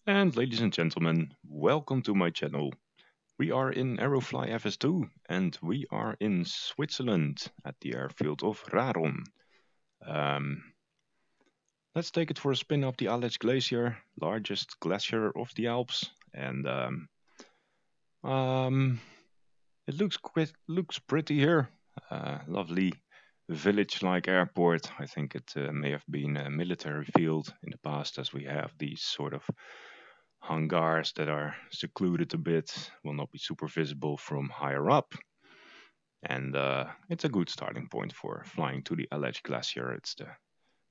And ladies and gentlemen, welcome to my channel. We are in Aerofly Fs2 and we are in Switzerland at the airfield of Raron. Um, let's take it for a spin up the Aletsch glacier, largest glacier of the Alps, and um, it looks pretty here. Lovely village-like airport. I think it may have been a military field in the past, as we have these sort of hangars that are secluded a bit, will not be super visible from higher up. And it's a good starting point for flying to the Aletsch Glacier. It's the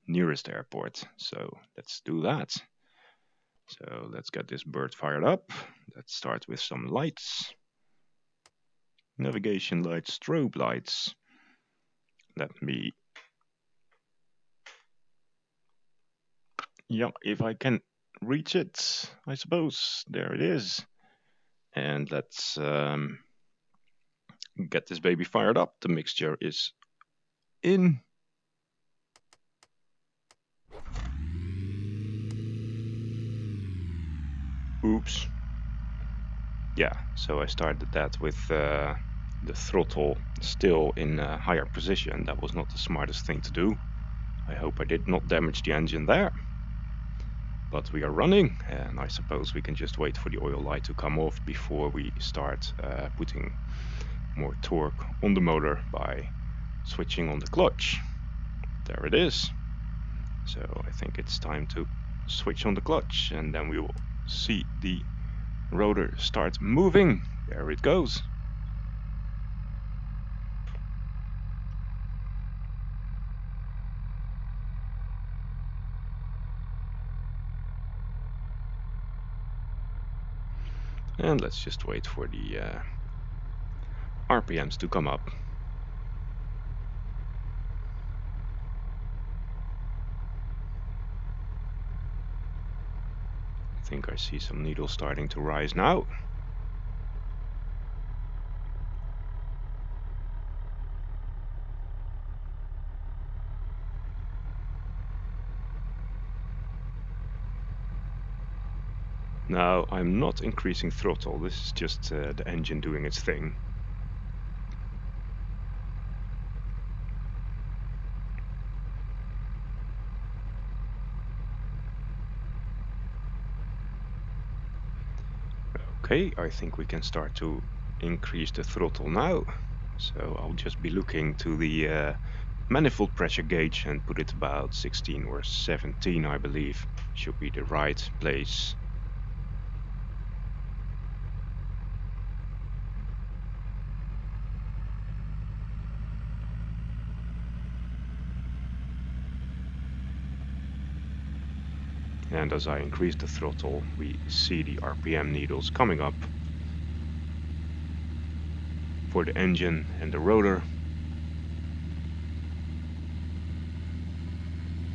nearest airport. So let's do that. So let's get this bird fired up. Let's start with some lights. Navigation lights, strobe lights. Let me... Yeah, if I can reach it, I suppose. There it is. And let's get this baby fired up. The mixture is in. Oops. Yeah, so I started that with the throttle still in a higher position. That was not the smartest thing to do. I hope I did not damage the engine there. But we are running, and I suppose we can just wait for the oil light to come off before we start putting more torque on the motor by switching on the clutch. There it is. So I think it's time to switch on the clutch, and then we will see the rotor start moving. There it goes. And let's just wait for the RPMs to come up. I think I see some needles starting to rise now. Now I'm not increasing throttle, this is just the engine doing its thing. Okay, I think we can start to increase the throttle now. So I'll just be looking to the manifold pressure gauge and put it about 16 or 17, I believe. Should be the right place. And as I increase the throttle, we see the RPM needles coming up for the engine and the rotor.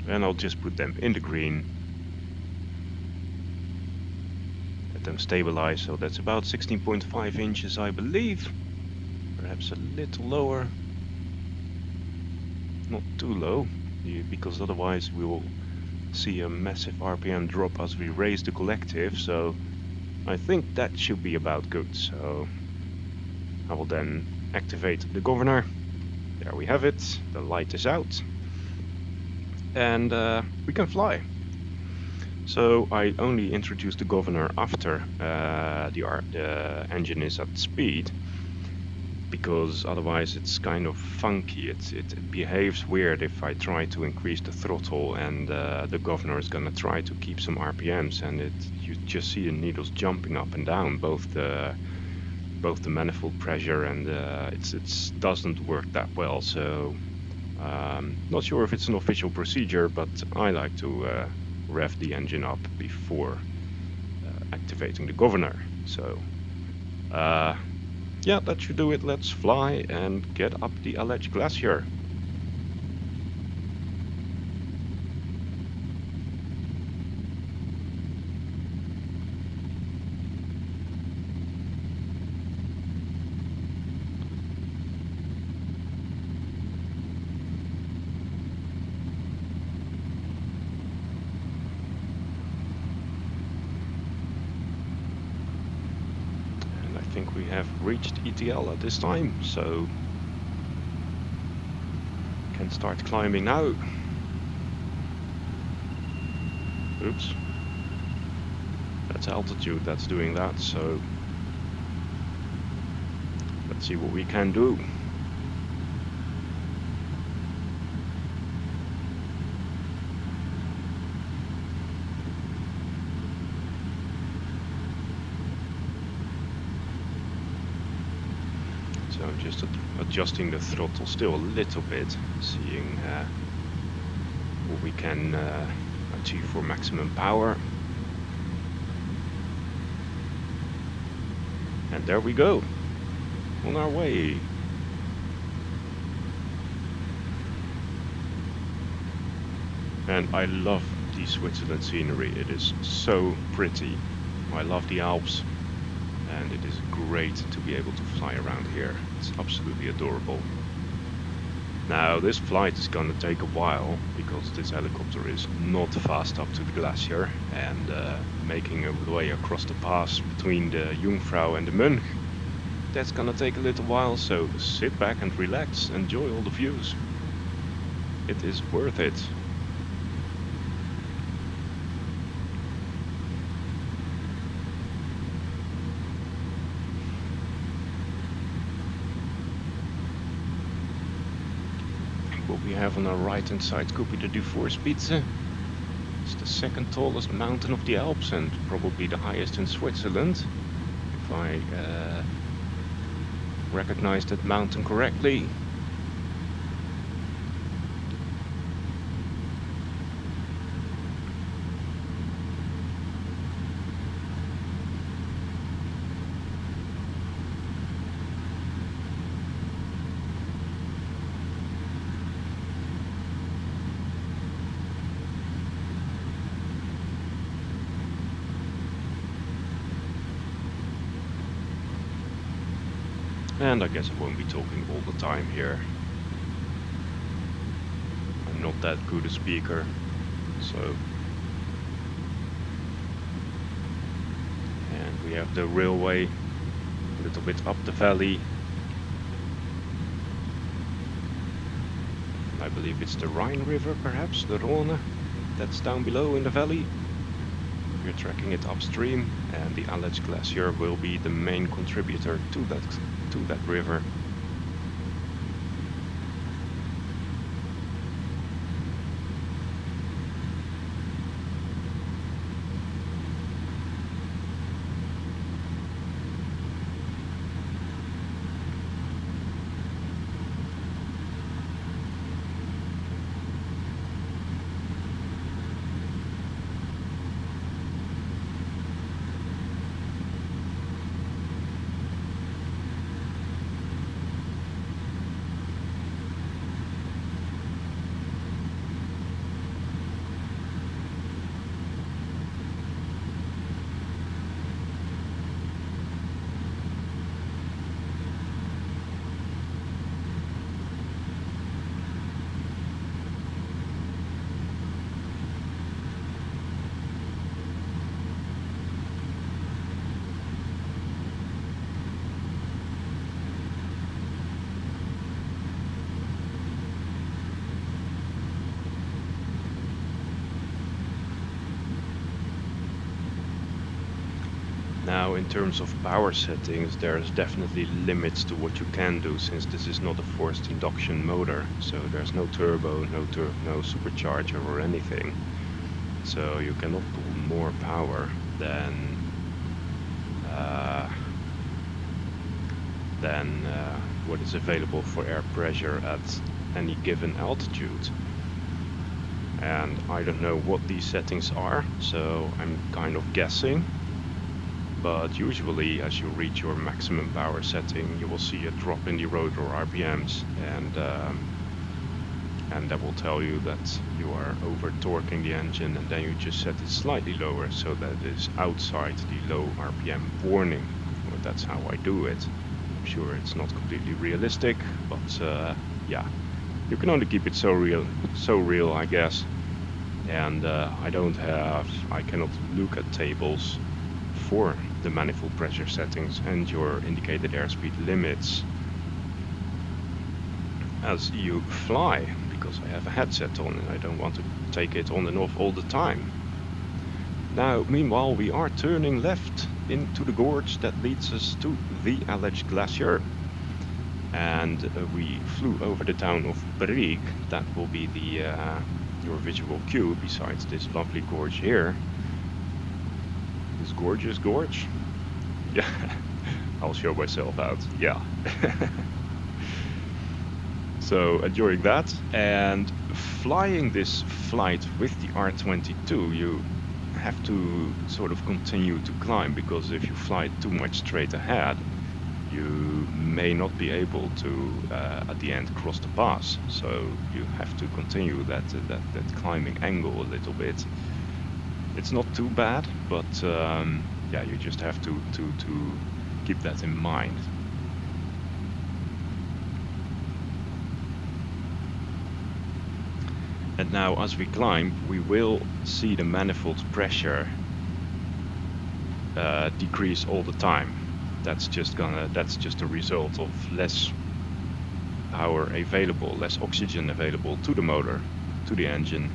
And I'll just put them in the green. Let them stabilize, so that's about 16.5 inches, I believe. Perhaps a little lower. Not too low, because otherwise we will see a massive RPM drop as we raise the collective, so I think that should be about good. So I will then activate the governor. There we have it, the light is out, and we can fly. So I only introduced the governor after the engine is at speed, because otherwise it's kind of funky. It behaves weird if I try to increase the throttle and the governor is gonna try to keep some RPMs, and you just see the needles jumping up and down, both the manifold pressure, and it doesn't work that well. So not sure if it's an official procedure, but I like to rev the engine up before activating the governor. So yeah, that should do it. Let's fly and get up the Aletsch glacier. think we have reached ETL at this time, so can start climbing now. Oops. That's altitude that's doing that, so let's see what we can do. So I'm just adjusting the throttle still a little bit, seeing what we can achieve for maximum power. And there we go, on our way. And I love the Switzerland scenery, it is so pretty. I love the Alps, and it is great to be able to fly around here. It's absolutely adorable. Now this flight is gonna take a while because this helicopter is not fast up to the glacier, and making a way across the pass between the Jungfrau and the Mönch, that's gonna take a little while, so sit back and relax, enjoy all the views. It is worth it. What we have on our right hand side could be the Dufourspitze. It's the second tallest mountain of the Alps and probably the highest in Switzerland, if I recognize that mountain correctly. And I guess I won't be talking all the time here. I'm not that good a speaker, so. And we have the railway a little bit up the valley. I believe it's the Rhine River, perhaps, the Rhone, that's down below in the valley. We're tracking it upstream, and the Aletsch glacier will be the main contributor to that river. Now, in terms of power settings, there's definitely limits to what you can do, since this is not a forced induction motor. So there's no turbo, no supercharger or anything. So you cannot pull more power than what is available for air pressure at any given altitude. And I don't know what these settings are, so I'm kind of guessing. But usually, as you reach your maximum power setting, you will see a drop in the rotor RPMs, and that will tell you that you are over torquing the engine, and then you just set it slightly lower so that it is outside the low RPM warning. Well, that's how I do it. I'm sure it's not completely realistic, but yeah, you can only keep it so real, I guess. And I cannot look at tables for the manifold pressure settings and your indicated airspeed limits as you fly, because I have a headset on and I don't want to take it on and off all the time. Now, meanwhile, we are turning left into the gorge that leads us to the Aletsch glacier. And we flew over the town of Brig. That will be the your visual cue, besides this lovely gorge here. This gorgeous gorge. Yeah, I'll show myself out. Yeah. So enjoying that, and flying this flight with the R22, you have to sort of continue to climb, because if you fly too much straight ahead, you may not be able to at the end cross the pass. So you have to continue that climbing angle a little bit. It's not too bad, but yeah, you just have to keep that in mind. And now, as we climb, we will see the manifold pressure decrease all the time. That's just a result of less power available, less oxygen available to the motor, to the engine.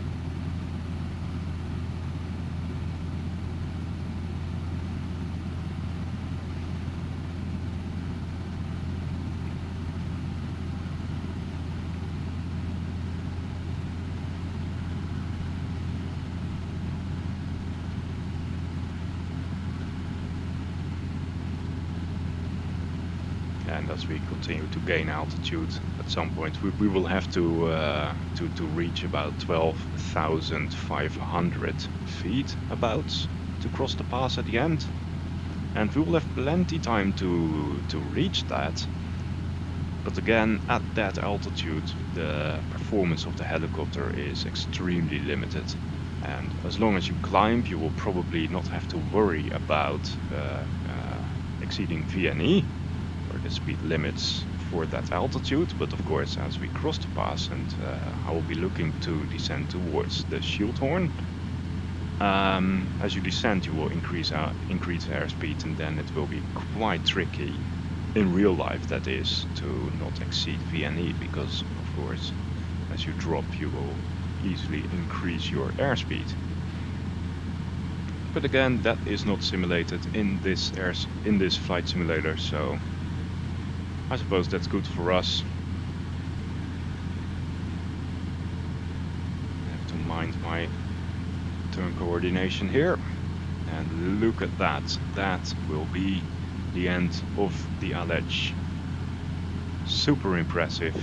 And as we continue to gain altitude, at some point we will have to reach about 12,500 feet about to cross the pass at the end, and we will have plenty time to reach that. But again, at that altitude, the performance of the helicopter is extremely limited. And as long as you climb, you will probably not have to worry about exceeding VNE, or the speed limits for that altitude. But of course, as we cross the pass, and I will be looking to descend towards the Schilthorn, as you descend, you will increase airspeed, and then it will be quite tricky, in real life that is, to not exceed VNE, because of course, as you drop, you will easily increase your airspeed. But again, that is not simulated in this flight simulator, so I suppose that's good for us. I have to mind my turn coordination here, and look at that. That will be the end of the Aletsch. Super impressive.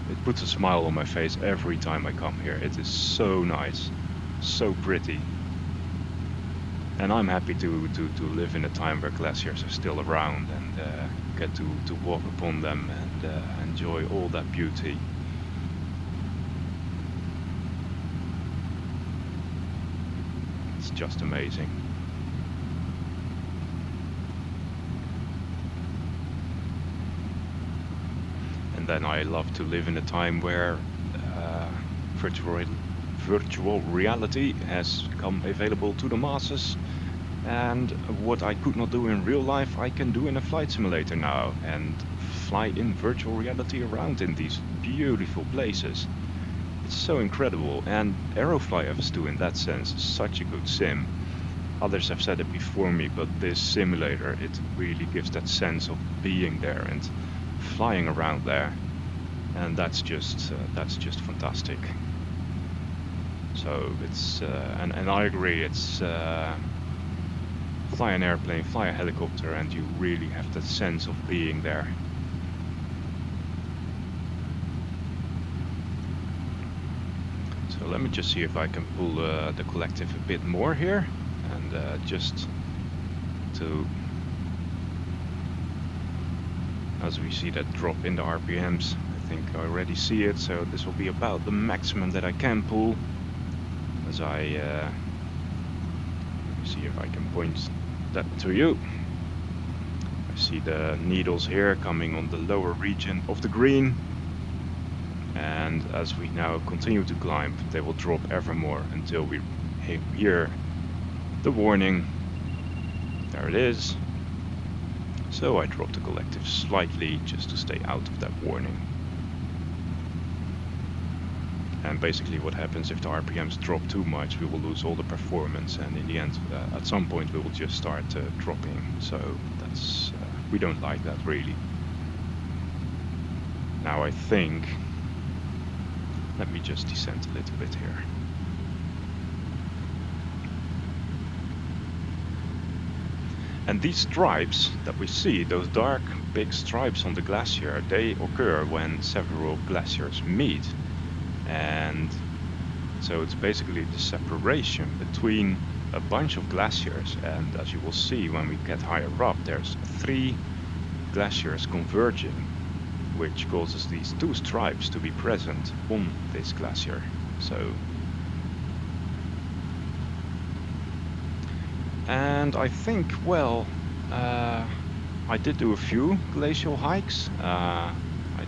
It puts a smile on my face every time I come here. It is so nice, so pretty. And I'm happy to live in a time where glaciers are still around, and get to walk upon them and enjoy all that beauty. It's just amazing. And then I love to live in a time where virtual reality has become available to the masses, and what I could not do in real life, I can do in a flight simulator now, and fly in virtual reality around in these beautiful places. It's so incredible, and Aerofly Fs2 in that sense is such a good sim. Others have said it before me, but this simulator, it really gives that sense of being there and flying around there, and that's just fantastic. So it's and I agree, it's fly an airplane, fly a helicopter, and you really have that sense of being there. So let me just see if I can pull the collective a bit more here, and just to, as we see that drop in the RPMs, I think I already see it, so this will be about the maximum that I can pull. As I let me see if I can point that to you. I You see the needles here coming on the lower region of the green. And as we now continue to climb, they will drop ever more until we hear the warning. There it is. So I dropped the collective slightly just to stay out of that warning. And basically what happens if the RPMs drop too much, we will lose all the performance, and in the end, at some point we will just start dropping. So that's we don't like that really. Now I think, let me just descend a little bit here. And these stripes that we see, those dark big stripes on the glacier, they occur when several glaciers meet. And so it's basically the separation between a bunch of glaciers, and as you will see when we get higher up, there's 3 glaciers converging, which causes these 2 stripes to be present on this glacier. So, and I think, well, I did do a few glacial hikes. I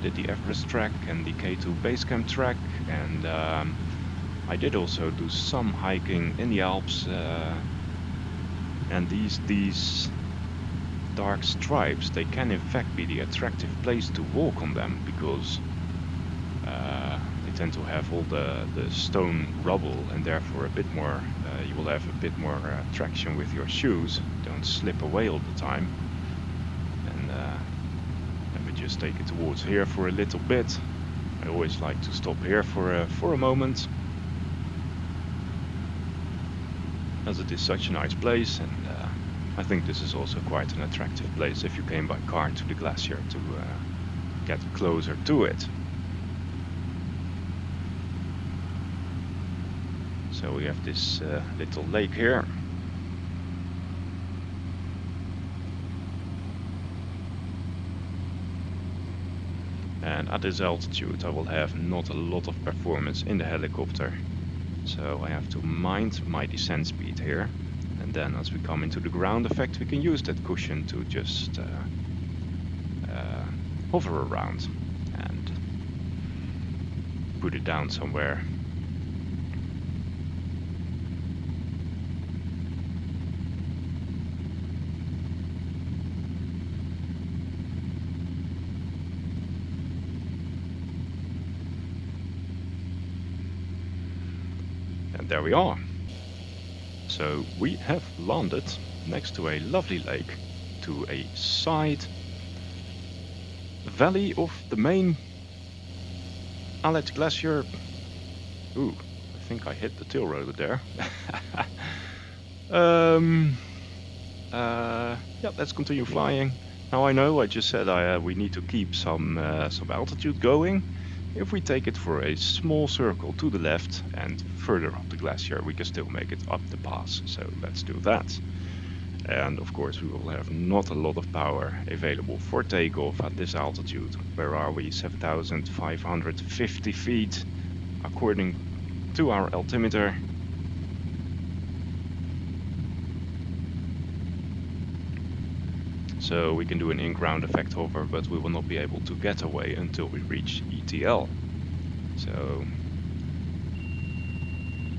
did the Everest track and the K2 Basecamp track, and I did also do some hiking in the Alps. And these dark stripes, they can in fact be the attractive place to walk on them, because they tend to have all the stone rubble, and therefore a bit more, you will have a bit more traction with your shoes. Don't slip away all the time. And let me just take it towards here for a little bit. I always like to stop here for a moment, as it is such a nice place, and I think this is also quite an attractive place if you came by car to the glacier to get closer to it. So we have this little lake here. And at this altitude I will have not a lot of performance in the helicopter. So I have to mind my descent speed here. And then as we come into the ground effect, we can use that cushion to just hover around and put it down somewhere. And there we are. So we have landed next to a lovely lake, to a side valley of the main Aletsch glacier. Ooh, I think I hit the tail rotor there. Yeah, let's continue flying. Now I know I just said we need to keep some altitude going. If we take it for a small circle to the left and further up the glacier, we can still make it up the pass. So let's do that. And of course we will have not a lot of power available for takeoff at this altitude. Where are we? 7,550 feet according to our altimeter. So we can do an in-ground effect hover, but we will not be able to get away until we reach ETL. So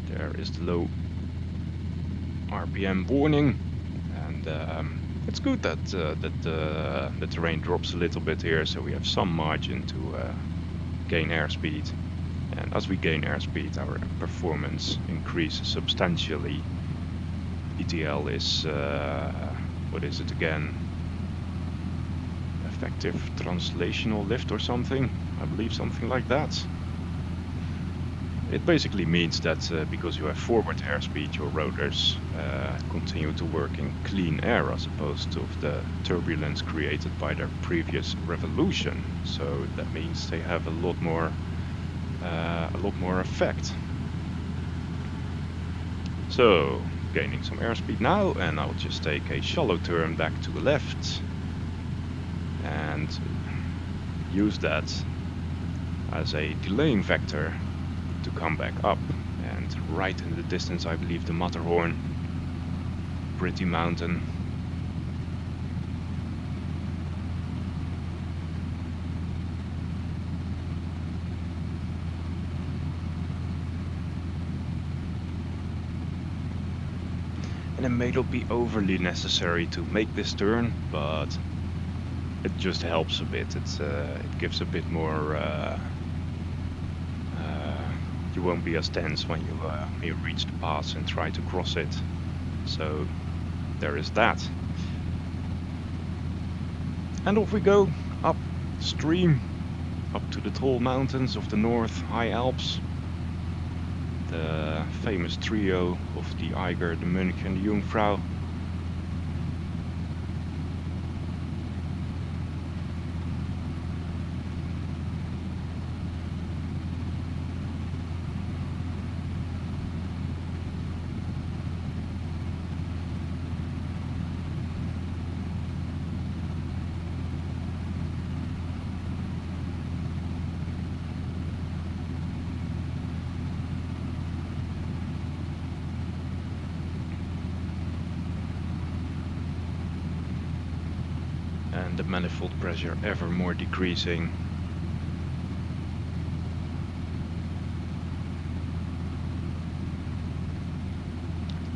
there is the low RPM warning, and it's good that the terrain drops a little bit here, so we have some margin to gain airspeed. And as we gain airspeed, our performance increases substantially. ETL is what is it again? Effective translational lift or something, I believe something like that. It basically means that because you have forward airspeed, your rotors continue to work in clean air as opposed to the turbulence created by their previous revolution. So that means they have a lot more effect. So gaining some airspeed now, and I'll just take a shallow turn back to the left and use that as a delaying vector to come back up. And right in the distance I believe the Matterhorn, pretty mountain. And it may not be overly necessary to make this turn, but it just helps a bit. It gives a bit more. You won't be as tense when you reach the pass and try to cross it. So there is that. And off we go, upstream, up to the tall mountains of the North High Alps. The famous trio of the Eiger, the Mönch and the Jungfrau. And the manifold pressure ever more decreasing.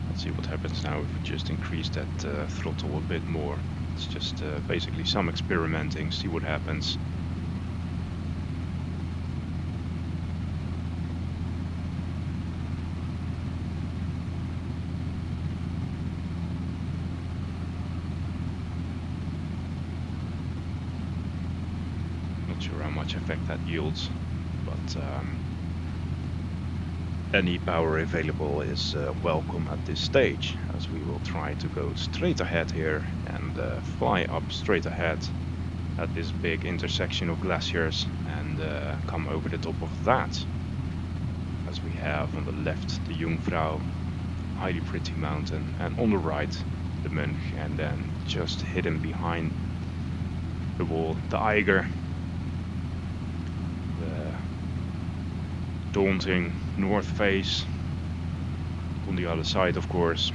Let's see what happens now if we just increase that throttle a bit more. It's just basically some experimenting, see what happens. Not sure how much effect that yields, but any power available is welcome at this stage, as we will try to go straight ahead here and fly up straight ahead at this big intersection of glaciers and come over the top of that, as we have on the left the Jungfrau, highly pretty mountain, and on the right the Mönch, and then just hidden behind the wall the Eiger, the daunting north face on the other side, of course.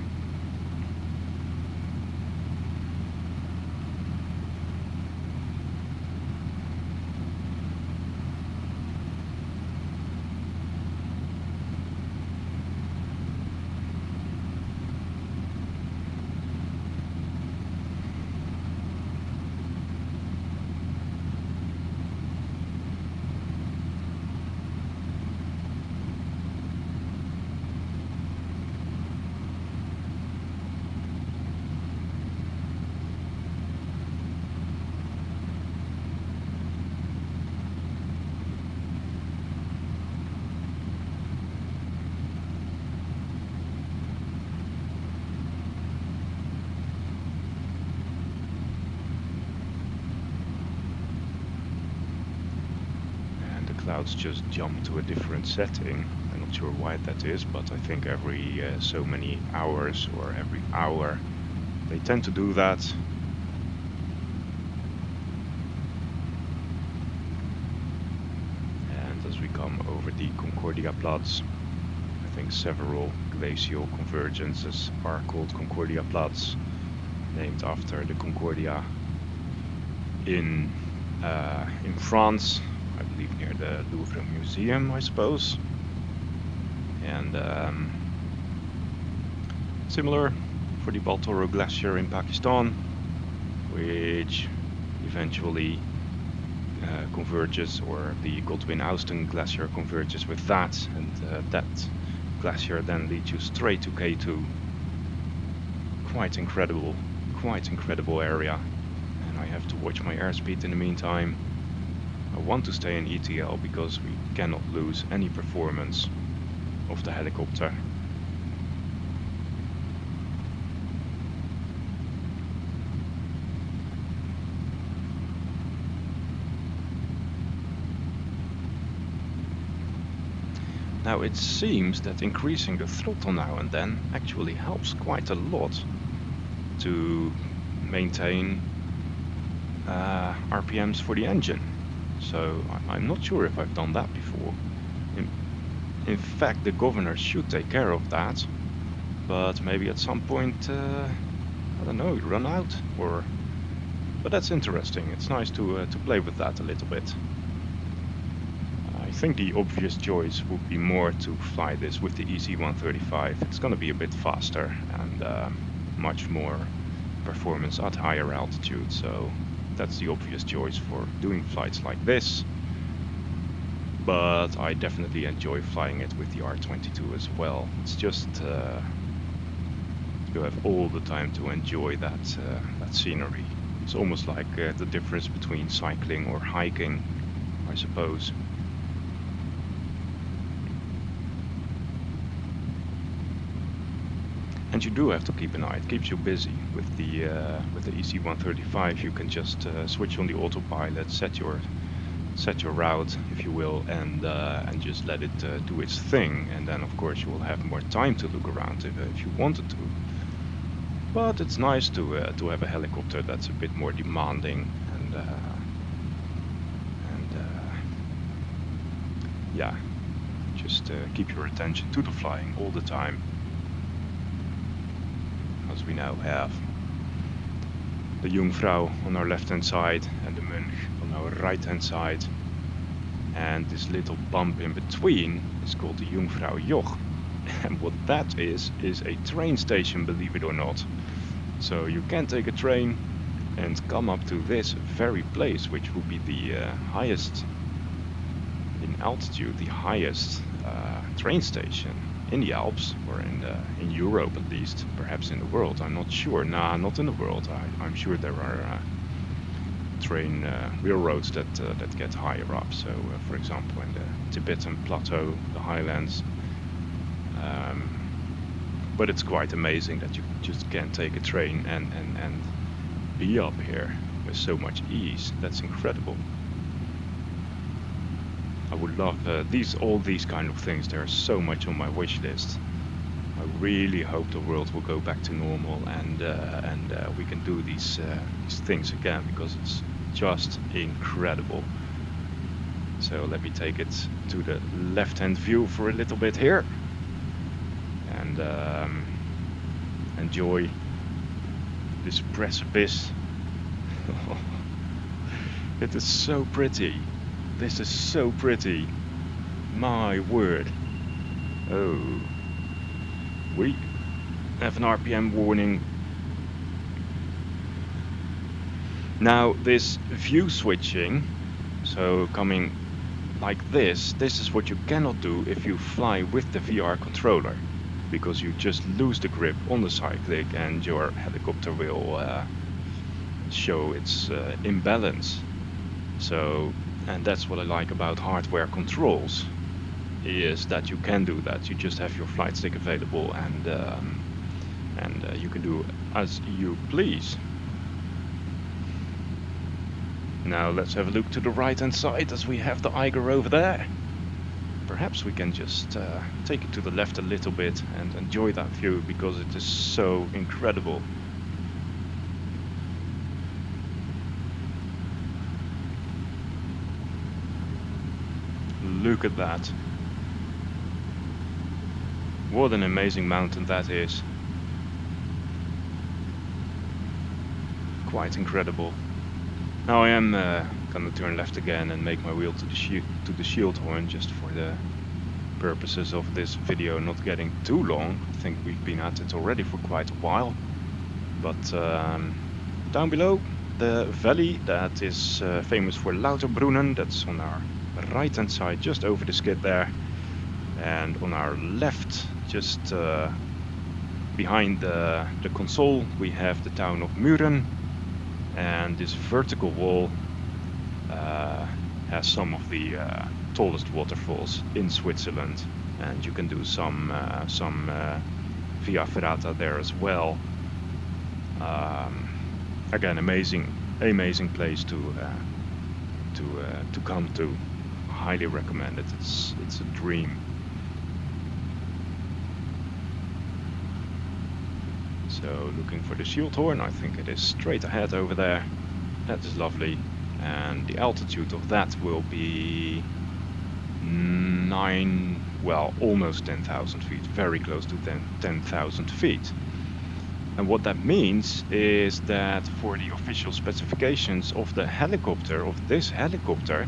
Clouds just jump to a different setting. I'm not sure why that is, but I think every so many hours or every hour they tend to do that. And as we come over the Concordia Platz, I think several glacial convergences are called Concordia Platz, named after the Concordia in France. I believe near the Louvre Museum, I suppose. And similar for the Baltoro Glacier in Pakistan, which eventually converges, or the Godwin-Austen Glacier converges with that, and that glacier then leads you straight to K2. Quite incredible area, and I have to watch my airspeed in the meantime. I want to stay in ETL because we cannot lose any performance of the helicopter. Now it seems that increasing the throttle now and then actually helps quite a lot to maintain RPMs for the engine. So I'm not sure if I've done that before. In fact, the governor should take care of that, but maybe at some point, I don't know, run out, or. But that's interesting. It's nice to play with that a little bit. I think the obvious choice would be more to fly this with the EC135. It's going to be a bit faster and much more performance at higher altitude, so that's the obvious choice for doing flights like this. But I definitely enjoy flying it with the R22 as well. It's just you have all the time to enjoy that scenery. It's almost like the difference between cycling or hiking, I suppose. And you do have to keep an eye. It keeps you busy with the EC135. You can just switch on the autopilot, set your route, if you will, and just let it do its thing. And then, of course, you will have more time to look around if you wanted to. But it's nice to have a helicopter that's a bit more demanding and yeah, just keep your attention to the flying all the time, as we now have the Jungfrau on our left hand side and the Mönch on our right hand side, and this little bump in between is called the Jungfrau Joch, and what that is a train station, believe it or not. So you can take a train and come up to this very place, which will be the highest in altitude, the highest train station in the Alps, or in Europe at least, perhaps in the world. I'm not sure. Nah, not in the world. I'm sure there are train railroads that get higher up. So, for example, in the Tibetan Plateau, the highlands. But it's quite amazing that you just can take a train and be up here with so much ease. That's incredible. I would love all these kind of things. There's so much on my wish list. I really hope the world will go back to normal and we can do these things again, because it's just incredible. So let me take it to the left-hand view for a little bit here and enjoy this precipice. It is so pretty. This is so pretty. My word. Oh. We have an RPM warning. Now this view switching, so coming like this is what you cannot do if you fly with the VR controller, because you just lose the grip on the cyclic and your helicopter will show its imbalance. So, and that's what I like about hardware controls, is that you can do that. You just have your flight stick available and you can do as you please. Now let's have a look to the right hand side, as we have the Eiger over there. Perhaps we can just take it to the left a little bit and enjoy that view, because it is so incredible. Look at that. What an amazing mountain that is. Quite incredible. Now I am gonna turn left again and make my wheel to the Schilthorn, just for the purposes of this video not getting too long. I think we've been at it already for quite a while. But down below, the valley that is famous for Lauterbrunnen, that's on our right hand side, just over the skid there. And on our left, just behind the console, we have the town of Muren. And this vertical wall has some of the tallest waterfalls in Switzerland, and you can do some via ferrata there as well. Again, amazing place to come to. Highly recommend it. It's a dream. So looking for the Schilthorn, I think it is straight ahead over there. That is lovely, and the altitude of that will be almost 10,000 feet, very close to 10,000 feet. And what that means is that for the official specifications of the helicopter, of this helicopter,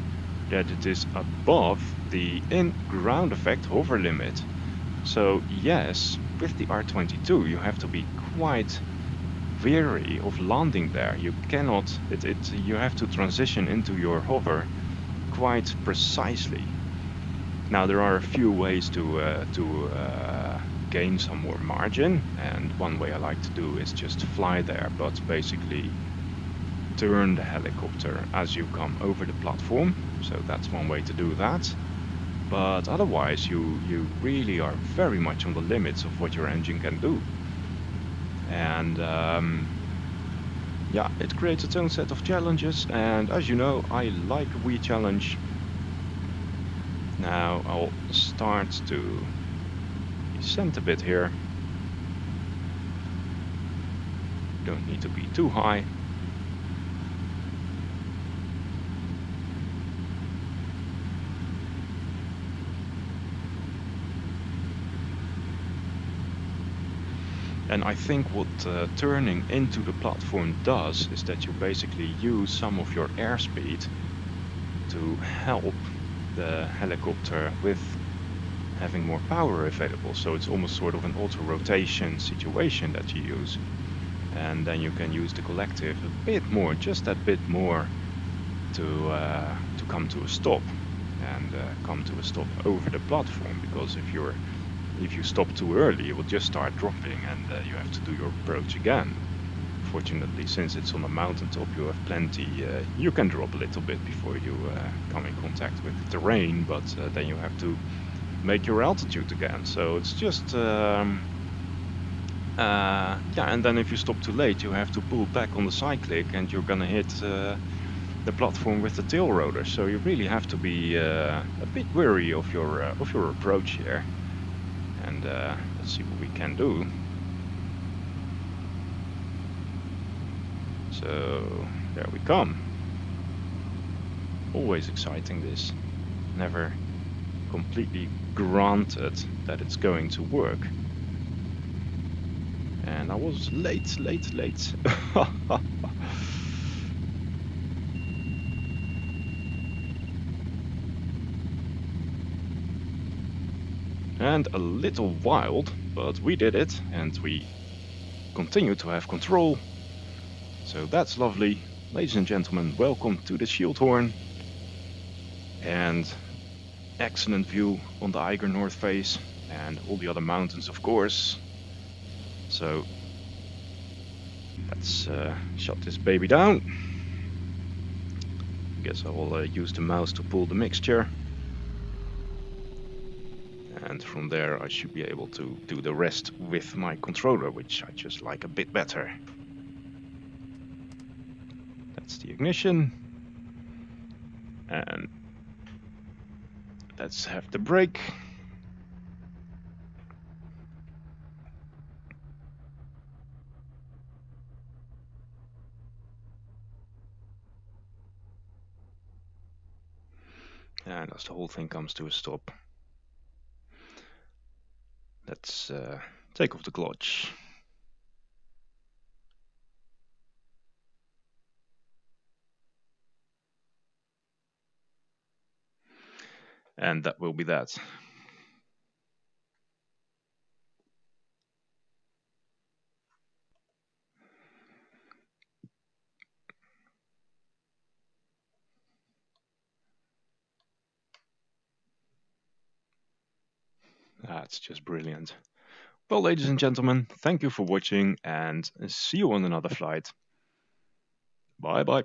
that it is above the in-ground effect hover limit. So yes, with the R22 you have to be quite wary of landing there. You cannot, you have to transition into your hover quite precisely. Now there are a few ways to gain some more margin, and one way I like to do is just fly there, but basically turn the helicopter as you come over the platform. So that's one way to do that. But otherwise you really are very much on the limits of what your engine can do. And yeah, it creates its own set of challenges, and as you know, I like a wee challenge. Now I'll start to descend a bit here. Don't need to be too high. And I think what turning into the platform does is that you basically use some of your airspeed to help the helicopter with having more power available. So it's almost sort of an auto-rotation situation that you use. And then you can use the collective a bit more, just that bit more, to come to a stop, and come to a stop over the platform. Because if you stop too early, it will just start dropping, and you have to do your approach again. Fortunately, since it's on a mountaintop, you have plenty. You can drop a little bit before you come in contact with the terrain, but then you have to make your altitude again. So it's just yeah. And then if you stop too late, you have to pull back on the cyclic, and you're gonna hit the platform with the tail rotor. So you really have to be a bit wary of your approach here. And let's see what we can do. So there we come. Always exciting, this. Never completely granted that it's going to work. And I was late. And a little wild, but we did it, and we continue to have control. So that's lovely. Ladies and gentlemen, welcome to the Schilthorn. And excellent view on the Eiger North face and all the other mountains, of course. So let's shut this baby down. I guess I will use the mouse to pull the mixture. And from there I should be able to do the rest with my controller, which I just like a bit better. That's the ignition. And let's have the brake. And as the whole thing comes to a stop, let's take off the clutch. And that will be that. That's just brilliant. Well, ladies and gentlemen, thank you for watching, and see you on another flight. Bye bye.